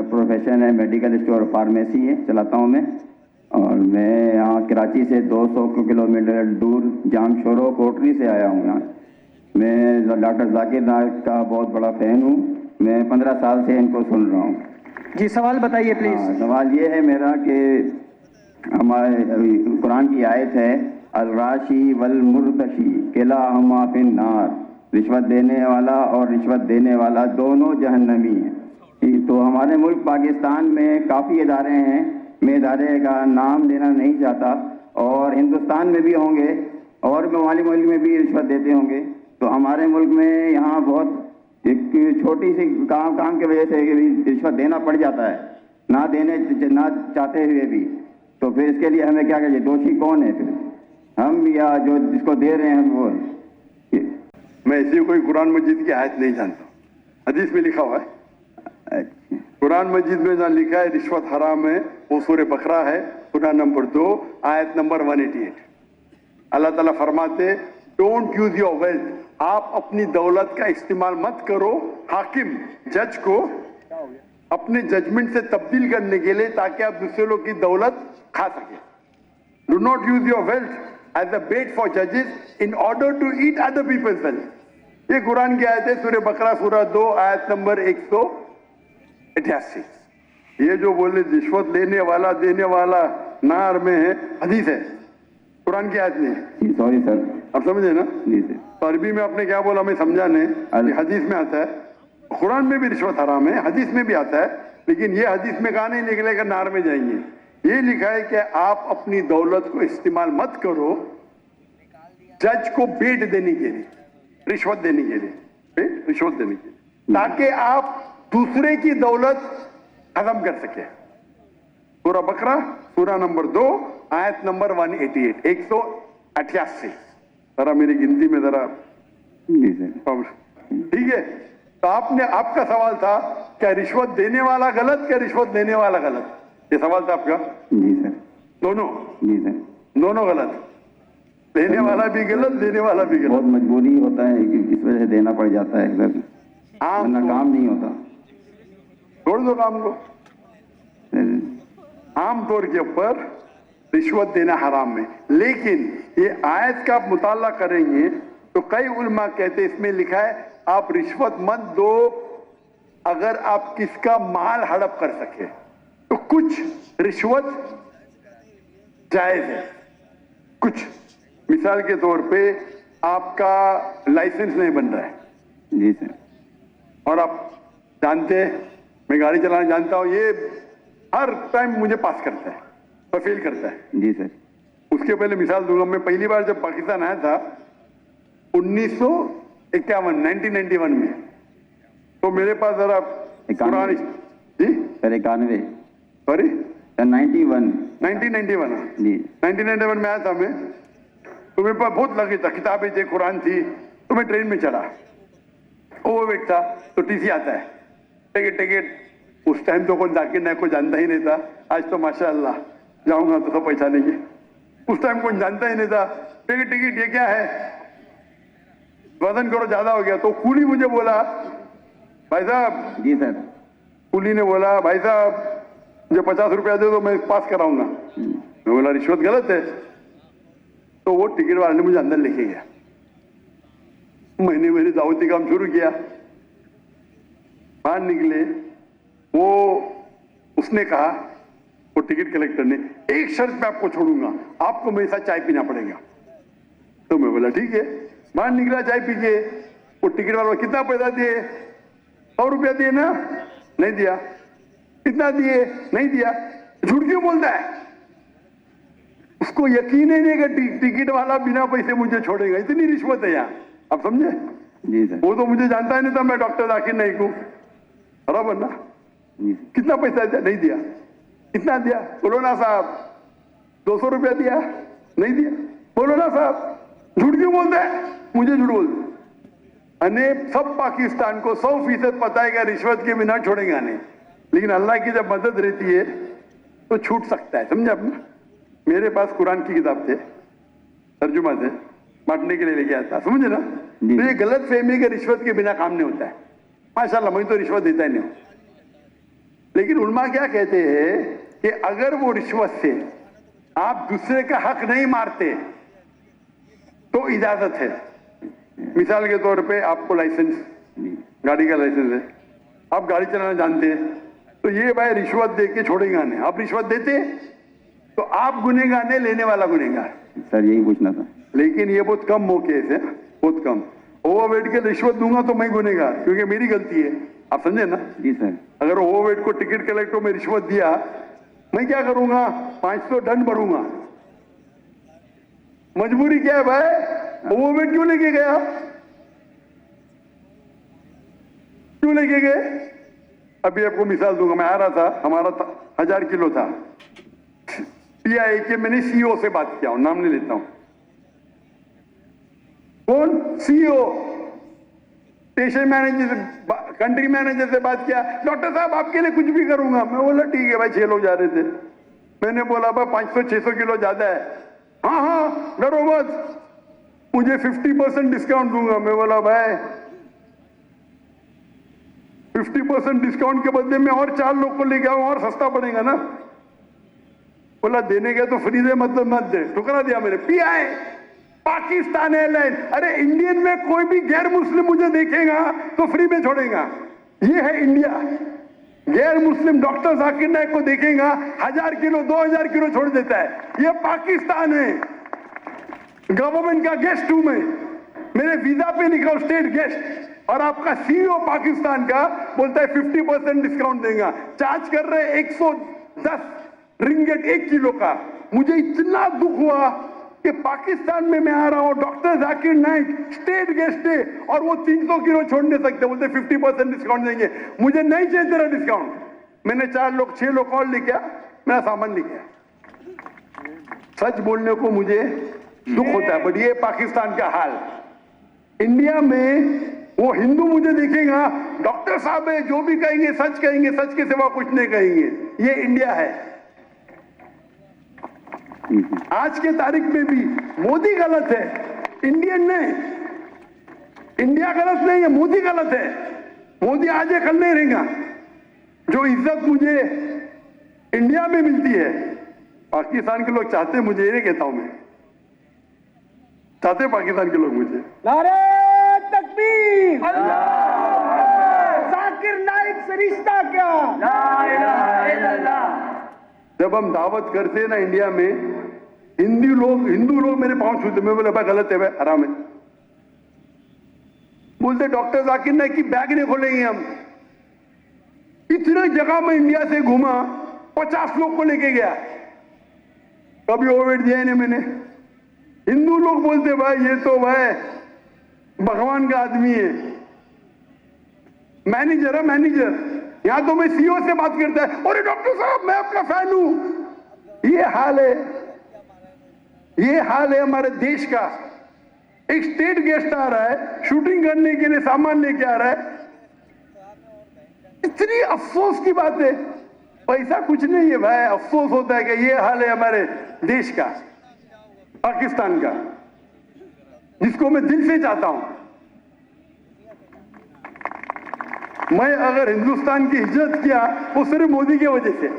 Profession है medical store pharmacy है चलाता हूँ मैं। और मैं यहाँ कराची से 200 किलोमीटर दूर जामशोरो कोटरी से आया हूँ यहाँ। मैं डॉक्टर जाकिर नाइक का बहुत बड़ा फ़ैन हूँ। मैं 15 साल से इनको सुन रहा हूँ। जी सवाल बताइए प्लीज। सवाल ये है मेरा कि हमारे कुरान की आयत है अल-राशी वल मुर्तशी किलाहुमा फिन नार, रिश्वत देने वाला और रिश्वत देने वाला दोनों जहन्नमी हैं। तो हमारे मुल्क पाकिस्तान में काफ़ी इदारे हैं, मैं इदारे का नाम लेना नहीं चाहता, और हिंदुस्तान में भी होंगे और मवाली मुल्क में भी रिश्वत देते होंगे। तो हमारे मुल्क में यहाँ बहुत एक छोटी सी काम की वजह से रिश्वत देना पड़ जाता है, ना चाहते हुए भी। तो फिर इसके लिए हमें क्या करिए? दोषी कौन है फिर, हम या जो जिसको दे रहे हैं वो? मैं ऐसी कोई कुरान मजीद की आयत नहीं जानता, हदीस में लिखा हुआ है। कुरान मजीद में जहाँ लिखा है रिश्वत हराम है वो सूरह बकरा है, सूरह नंबर 2 आयत नंबर 188। अल्लाह ताला फरमाते डोंट यूज योर वेल्थ, आप अपनी दौलत का इस्तेमाल मत करो हाकिम जज को अपने जजमेंट से तब्दील करने के लिए ताकि आप दूसरे लोग की दौलत खा सके। Do not use your wealth as a bait for judges in order to eat other people's wealth. ये कुरान की आयत है सूरह बकरा सूरह 2 आयत नंबर 188। ये जो बोले रिश्वत लेने वाला देने वाला नार में है, हदीस है, कुरान की आयत नहीं है। सॉरी सर, आप समझे ना? जी सर। तो अरबी में आपने क्या बोला मैं समझा नहीं। हदीस में आता है, कुरान में भी रिश्वत हराम है, हदीस में भी आता है, लेकिन ये हदीस में कहा नहीं निकलेगा नार में जाएंगे। ये लिखा है कि आप अपनी दौलत को इस्तेमाल मत करो जज को बेट देने के लिए, रिश्वत देने के लिए, रिश्वत देने के लिए, ताकि आप दूसरे की दौलत खत्म कर सके। सूरह बकरा सूरह नंबर 2 आयत नंबर 188 188। जरा मेरी गिनती में जरा ठीक है। तो आपका सवाल था क्या रिश्वत देने वाला गलत क्या रिश्वत लेने वाला गलत? ये सवाल था आपका? जी सर। दोनों? जी सर। दोनों गलत, लेने वाला भी गलत देने वाला भी गलत। बहुत मजबूरी होता है कि इस वजह से देना पड़ जाता है सर, वरना काम नहीं होता। छोड़ दो काम को। आम तौर के ऊपर रिश्वत देना हराम है, लेकिन ये आयत का आप मुताला करेंगे तो कई उलमा कहते इसमें लिखा है आप रिश्वत मत दो अगर आप किसका माल हड़प कर सके, तो कुछ रिश्वत जायज है। कुछ मिसाल के तौर पे आपका लाइसेंस नहीं बन रहा है, जी सर, और आप जानते हैं मैं गाड़ी चलाना जानता हूं, ये हर टाइम मुझे पास करता है और फेल करता है। जी सर। उसके पहले मिसाल दूंगा, मैं पहली बार जब पाकिस्तान आया था 1991 में, तो मेरे पास जरा पुरानी जी सर 91 सॉरी 1991 जी 1991 में आया था मैं, तो मेरे पास बहुत लगे था, किताबें थी, कुरान थी, तो मैं ट्रेन में चढ़ा, ओवरवेट था, तो टीसी आता है, टिकट उस टाइम तो कोई जाकिर नाइक को जानता ही नहीं था, आज तो माशाअल्लाह जाऊंगा तो सब पैसा लेंगे, उस टाइम कोई जानता ही नहीं था। टिकट ये क्या है, वजन करो ज्यादा हो गया, तो कूली मुझे बोला भाई साहब, जी सर, कूली ने बोला भाई साहब मुझे 50 रुपया दे दो मैं पास कराऊंगा। मैं बोला रिश्वत गलत है, तो वो टिकट वाले ने मुझे अंदर लेके गया, मैंने मेरी दावती काम शुरू किया, बाहर निकले, वो उसने कहा वो टिकट कलेक्टर ने एक शर्त पे आपको छोड़ूंगा, आपको मेरे साथ चाय पीना पड़ेगा। तो मैं बोला ठीक है, बाहर निकला चाय पी के, वो टिकट वाला कितना पैसा दिए, 100 रुपया दिए ना, नहीं दिया, कितना दिए, नहीं दिया, झूठ क्यों बोलता है? उसको यकीन ही नहीं कि टिकट वाला बिना पैसे मुझे छोड़ेगा, इतनी रिश्वत है यहाँ, आप समझे? जी सर। वो तो मुझे जानता ही नहीं था मैं डॉक्टर जाकिर नाइक हूं, बराबर ना? कितना पैसा दिया, नहीं दिया, कितना दिया, बोलो ना साहब, 200 रुपया दिया, नहीं दिया, बोलो ना साहब, झूठ क्यों बोलता है? मुझे झूठ बोलते अने सब पाकिस्तान को 100% पता है कि रिश्वत के बिना छोड़ेगा नहीं, लेकिन अल्लाह की जब मदद रहती है तो छूट सकता है, समझे अपना? मेरे पास कुरान की किताब थे, तर्जुमा थे, बांटने के लिए लेके आता, समझे ना? तो ये गलत फहमी के रिश्वत के बिना काम नहीं होता है। माशाल्लाह मैं तो रिश्वत देता ही नहीं हूं, लेकिन उलमा क्या कहते हैं कि अगर वो रिश्वत से आप दूसरे का हक नहीं मारते तो इजाजत है। मिसाल के तौर पे आपको लाइसेंस, गाड़ी का लाइसेंस है, आप गाड़ी चलाना जानते हैं, तो ये भाई रिश्वत दे के छोड़ेगा नहीं। आप रिश्वत देते तो आप गुनहगार नहीं, लेने वाला गुनहगार। सर यही पूछना था। लेकिन ये बहुत कम मौके से, बहुत कम। ओवरवेट के रिश्वत दूंगा तो मैं गुनहगार, क्योंकि मेरी गलती है। आप समझे ना? जी सर। अगर ओवरवेट को टिकट कलेक्टर में रिश्वत दिया, मैं क्या करूंगा? 500 दंड भरूंगा। मजबूरी क्या है भाई? ओवरवेट क्यों लेके गया? क्यों लेके गए? अभी आपको मिसाल दूंगा। मैं आ रहा था, हमारा 1000 किलो था। पीआई के मैंने सीईओ से बात किया, नाम नहीं लेता हूं। कौन? सीईओ, स्टेशन मैनेजर से, कंट्री मैनेजर से बात किया। डॉक्टर साहब आपके लिए कुछ भी करूंगा। मैं बोला ठीक है भाई। 6 लोग जा रहे थे। मैंने बोला भाई 500-600 किलो ज्यादा है। हाँ हाँ डरो मत, मुझे 50% डिस्काउंट दूंगा। मैं बोला भाई 50% डिस्काउंट के बदले में और 4 लोग को लेके आऊं, और सस्ता पड़ेगा ना। बोला देने के तो फ्री दे, मतलब मत दे। ठुकरा दिया मैंने। Pi Pakistan airline. अरे इंडियन में कोई भी गैर मुस्लिम मुझे देखेगा तो फ्री में छोड़ेगा। ये है इंडिया। गैर मुस्लिम डॉक्टर जाकिर नाइक को देखेगा, 1000 किलो 2000 किलो छोड़ देता है। ये पाकिस्तान है। गवर्नमेंट का गेस्ट हूं मैं, मेरे वीजा पे लिखा स्टेट गेस्ट, और आपका सीईओ पाकिस्तान का बोलता है 50% डिस्काउंट देगा। चार्ज कर रहे 110 रिंगेट 1 किलो का। मुझे इतना दुख हुआ कि पाकिस्तान में मैं आ रहा हूं, doctor Zakir Naik state guest है, और वो 300 किलो छोड़ नहीं सकते। बोलते 50% डिस्काउंट देंगे। मुझे नहीं चाहिए तेरा डिस्काउंट। मैंने 4 लोग 6 लोग और लेके आया, मेरा सामान लेके आया। सच बोलने को मुझे दुख होता है, बट ये पाकिस्तान का हाल। इंडिया में वो हिंदू मुझे देखेगा, डॉक्टर साहब है, जो भी कहेंगे सच कहेंगे, सच के सिवा कुछ नहीं कहेंगे। ये इंडिया है। आज के तारीख में भी मोदी गलत है, इंडियन नहीं। इंडिया गलत नहीं है, मोदी गलत है। मोदी आज कल नहीं रहेगा। जो इज्जत मुझे इंडिया में मिलती है, पाकिस्तान के लोग चाहते, मुझे ये कहता हूं मैं, चाहते पाकिस्तान के लोग मुझे। नारे तकबीर, जाकिर नाइक से रिश्ता क्या? ला इलाहा इल्लल्लाह। जब हम दावत करते हैं ना इंडिया में, हिंदू लोग मेरे पांव छूते। मैं बोले भाई गलत है भाई, हराम है। बोलते डॉक्टर जाकिर नाइक की बैग नहीं खोलेंगे हम। इतने जगह में इंडिया से घूमा, 50 लोग को लेके गया, कभी ओवरवेट दिया नहीं मैंने। हिंदू लोग बोलते भाई ये तो भाई भगवान का आदमी है, मैनेजर है मैनेजर। यहां तो मैं सीईओ से बात करता है, अरे डॉक्टर साहब मैं आपका फैन हूं। ये हाल है, ये हाल है हमारे देश का। एक स्टेट गेस्ट आ रहा है, शूटिंग करने के लिए सामान लेके आ रहा है। इतनी अफसोस की बात है। पैसा कुछ नहीं है भाई, अफसोस होता है कि ये हाल है हमारे देश का, पाकिस्तान का, जिसको मैं दिल से चाहता हूं। मैं अगर हिंदुस्तान की इज्जत किया वो सिर्फ मोदी की वजह से।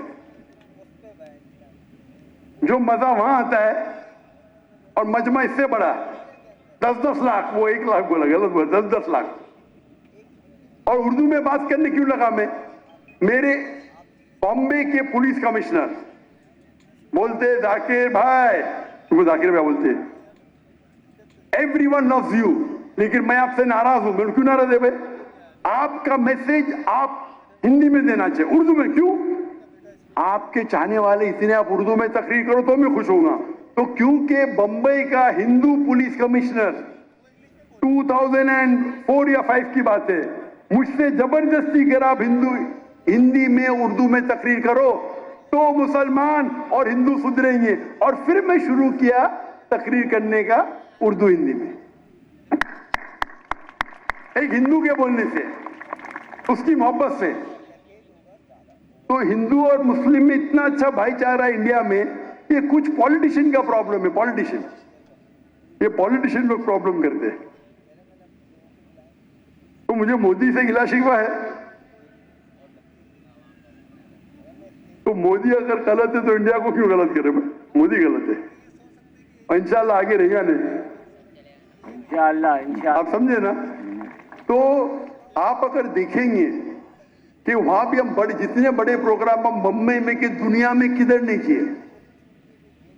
जो मजा वहां आता है, और मजमा इससे बड़ा 10-10 लाख, वो 1 लाख बोला, गलत बोला, 10-10 लाख। और उर्दू में बात करने क्यों लगा मैं? मेरे बॉम्बे के पुलिस कमिश्नर बोलते जाकिर भाई, तुमको जाकिर भाई बोलते, एवरीवन लव्स यू, लेकिन मैं आपसे नाराज हूं। क्यों नाराज है भाई? आपका मैसेज आप हिंदी में देना चाहिए, उर्दू में क्यों? आपके चाहने वाले इतने, आप उर्दू में तकरीर करो तो मैं खुश होऊंगा। तो क्योंकि बंबई का हिंदू पुलिस कमिश्नर 2004 या 5 की बात है, मुझसे जबरदस्ती कर आप हिंदी में उर्दू में तकरीर करो तो मुसलमान और हिंदू सुधरेंगे। और फिर मैं शुरू किया तकरीर करने का उर्दू हिंदी में, एक हिंदू के बोलने से, उसकी मोहब्बत से। तो हिंदू और मुस्लिम में इतना अच्छा भाईचारा है इंडिया में। ये कुछ पॉलिटिशियन का प्रॉब्लम है, पॉलिटिशियन, ये पॉलिटिशियन लोग प्रॉब्लम करते हैं। तो मुझे मोदी से गिला शिकवा है, तो मोदी अगर गलत है तो इंडिया को क्यों गलत करे भाई? मोदी गलत है और इंशाल्लाह आगे रहेगा नहीं, इंशाअल्लाह। आप समझे ना। तो आप अगर देखेंगे कि वहां भी हम जितने बड़े प्रोग्राम हम बम्बई में कि दुनिया में किधर नहीं किए,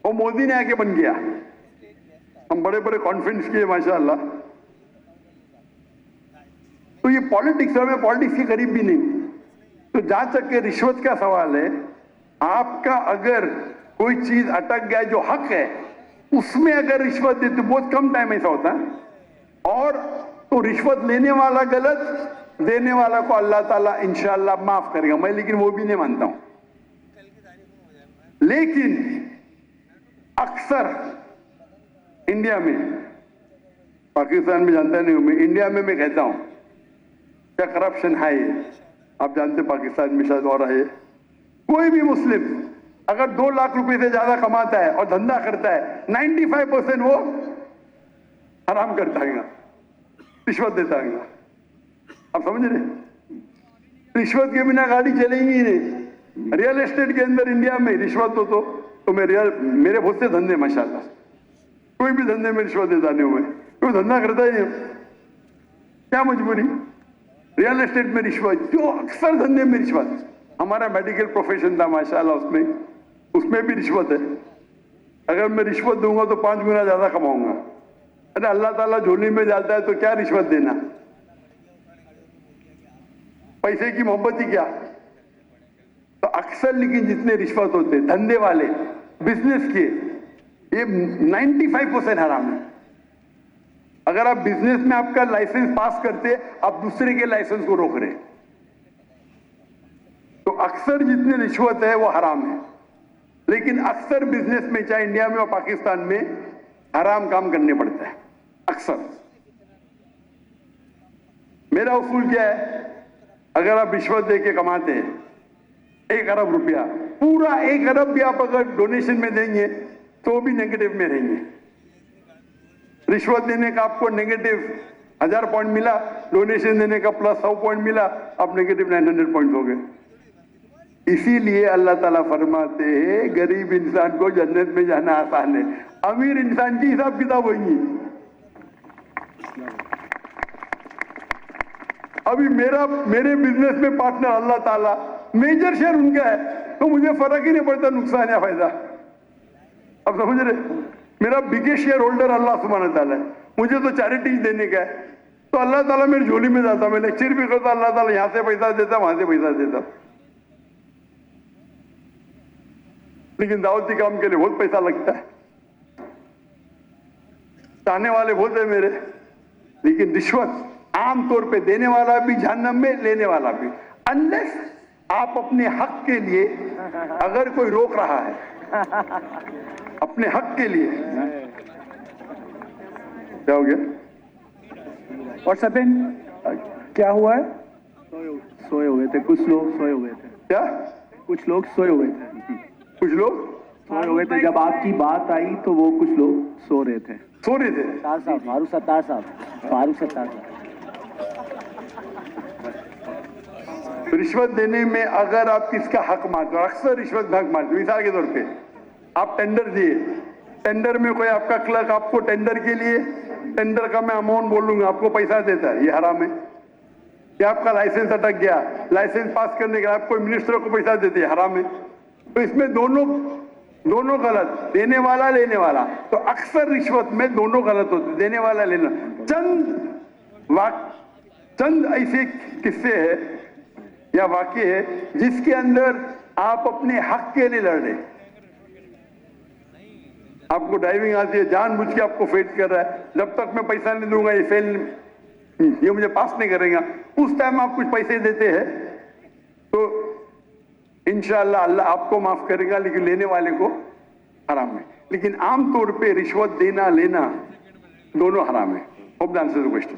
और मोदी ने आके बन गया। हम बड़े बड़े कॉन्फ्रेंस किए माशाल्लाह। तो ये पॉलिटिक्स है, पॉलिटिक्स के करीब भी नहीं। तो जहां तक के रिश्वत का सवाल है, आपका अगर कोई चीज अटक गया जो हक है उसमें अगर रिश्वत देते, बहुत कम टाइम ऐसा होता है, और तो रिश्वत लेने वाला गलत, देने वाला को अल्लाह ताला इंशाअल्लाह माफ करेगा। मैं लेकिन वो भी नहीं मानता हूं। लेकिन अक्सर इंडिया में, पाकिस्तान में जानता नहीं हूं मैं, इंडिया में मैं कहता हूं क्या करप्शन है। आप जानते पाकिस्तान में शायद और है। कोई भी मुस्लिम अगर 2 लाख रुपए से ज्यादा कमाता है और धंधा करता है, 95% वो हराम करता है, रिश्वत देता है। आप समझ रहे? रिश्वत के बिना गाड़ी चलेगी ही नहीं। रियल एस्टेट के अंदर इंडिया में रिश्वत हो तो मेरे बहुत से धंधे माशाल्लाह, कोई भी धंधे में रिश्वत देता नहीं हूं मैं, कोई धंधा करता ही नहीं। क्या मजबूरी? रियल एस्टेट में रिश्वत, जो अक्सर धंधे में रिश्वत। हमारा मेडिकल प्रोफेशन था माशाल्लाह, उसमें भी रिश्वत है। अगर मैं रिश्वत दूंगा तो 5 गुना ज्यादा कमाऊंगा। अरे अल्लाह ताला झोली में डालता है तो क्या रिश्वत देना? पैसे की मोहब्बत ही क्या? तो अक्सर लेकिन जितने रिश्वत होते धंधे वाले, बिजनेस के, ये 95% हराम है। अगर आप बिजनेस में आपका लाइसेंस पास करते, आप दूसरे के लाइसेंस को रोक रहे, तो अक्सर जितने रिश्वत है वो हराम है। लेकिन अक्सर बिजनेस में, चाहे इंडिया में और पाकिस्तान में, हराम काम करने पड़ता है अक्सर। मेरा उसूल क्या है? अगर आप रिश्वत देके कमाते हैं 1 अरब रुपया, पूरा 1 अरब भी आप अगर डोनेशन में देंगे तो भी नेगेटिव में रहेंगे। रिश्वत देने का आपको नेगेटिव 1000 पॉइंट मिला, डोनेशन देने का प्लस 100 पॉइंट मिला, आप नेगेटिव 900 पॉइंट हो गए। इसीलिए अल्लाह ताला फरमाते हैं गरीब इंसान को जन्नत में जाना आसान है, अमीर इंसान की हिसाब किताब होगी। अभी मेरे बिजनेस में पार्टनर अल्लाह ताला, मेजर शेयर उनका है, तो मुझे फर्क ही नहीं पड़ता नुकसान या फायदा। अब समझ रहे? मेरा बिगेस्ट शेयर होल्डर अल्लाह सुब्हानहू ताला है, मुझे तो चैरिटी देने का है, तो अल्लाह ताला मेरी झोली में जाता, मैं लेक्चर भी करता, अल्लाह ताला यहां से पैसा देता, वहां से पैसा देता। लेकिन दावती काम के लिए बहुत पैसा लगता है, चाहने वाले बहुत है मेरे। लेकिन रिश्वत आमतौर पे देने वाला भी जहन्नम में, लेने वाला भी, अनलेस आप अपने हक के लिए अगर कोई रोक रहा है, अपने हक के लिए। क्या हो गया? व्हाट्सएप क्या हुआ है? सोए हुए थे कुछ लोग, सोए हुए थे। क्या? कुछ लोग सोए हुए थे, कुछ लोग सोए हुए थे। जब आपकी बात आई तो वो कुछ लोग सो रहे थे। सो रहे थे? फारूक सत्तार साहब। रिश्वत देने में अगर आप किसका हक मारते हो, अक्सर रिश्वत में हक मारते हो। मिसाल के तौर पे आप टेंडर दिए, टेंडर में कोई आपका क्लर्क आपको टेंडर के लिए, टेंडर का मैं अमाउंट बोलूंगा, आपको पैसा देता है, ये हराम है। या आपका लाइसेंस अटक गया, लाइसेंस पास करने के लिए आप कोई मिनिस्टर को पैसा देते हैं, हराम है। तो इसमें दोनों गलत, देने वाला लेने वाला। तो अक्सर रिश्वत में दोनों गलत होते, देने वाला लेना। चंद ऐसे किस्से है या वाक्य है जिसके अंदर आप अपने हक के लिए लड़ रहे। आपको ड्राइविंग आती है, जानबूझ के आपको फेल कर रहा है, जब तक मैं पैसा नहीं दूंगा ये मुझे पास नहीं करेगा। उस टाइम आप कुछ पैसे देते हैं तो इंशाअल्लाह अल्लाह आपको माफ करेगा, लेकिन लेने वाले को हराम है। लेकिन आमतौर पे रिश्वत देना लेना दोनों हराम है। Hope the answer the question.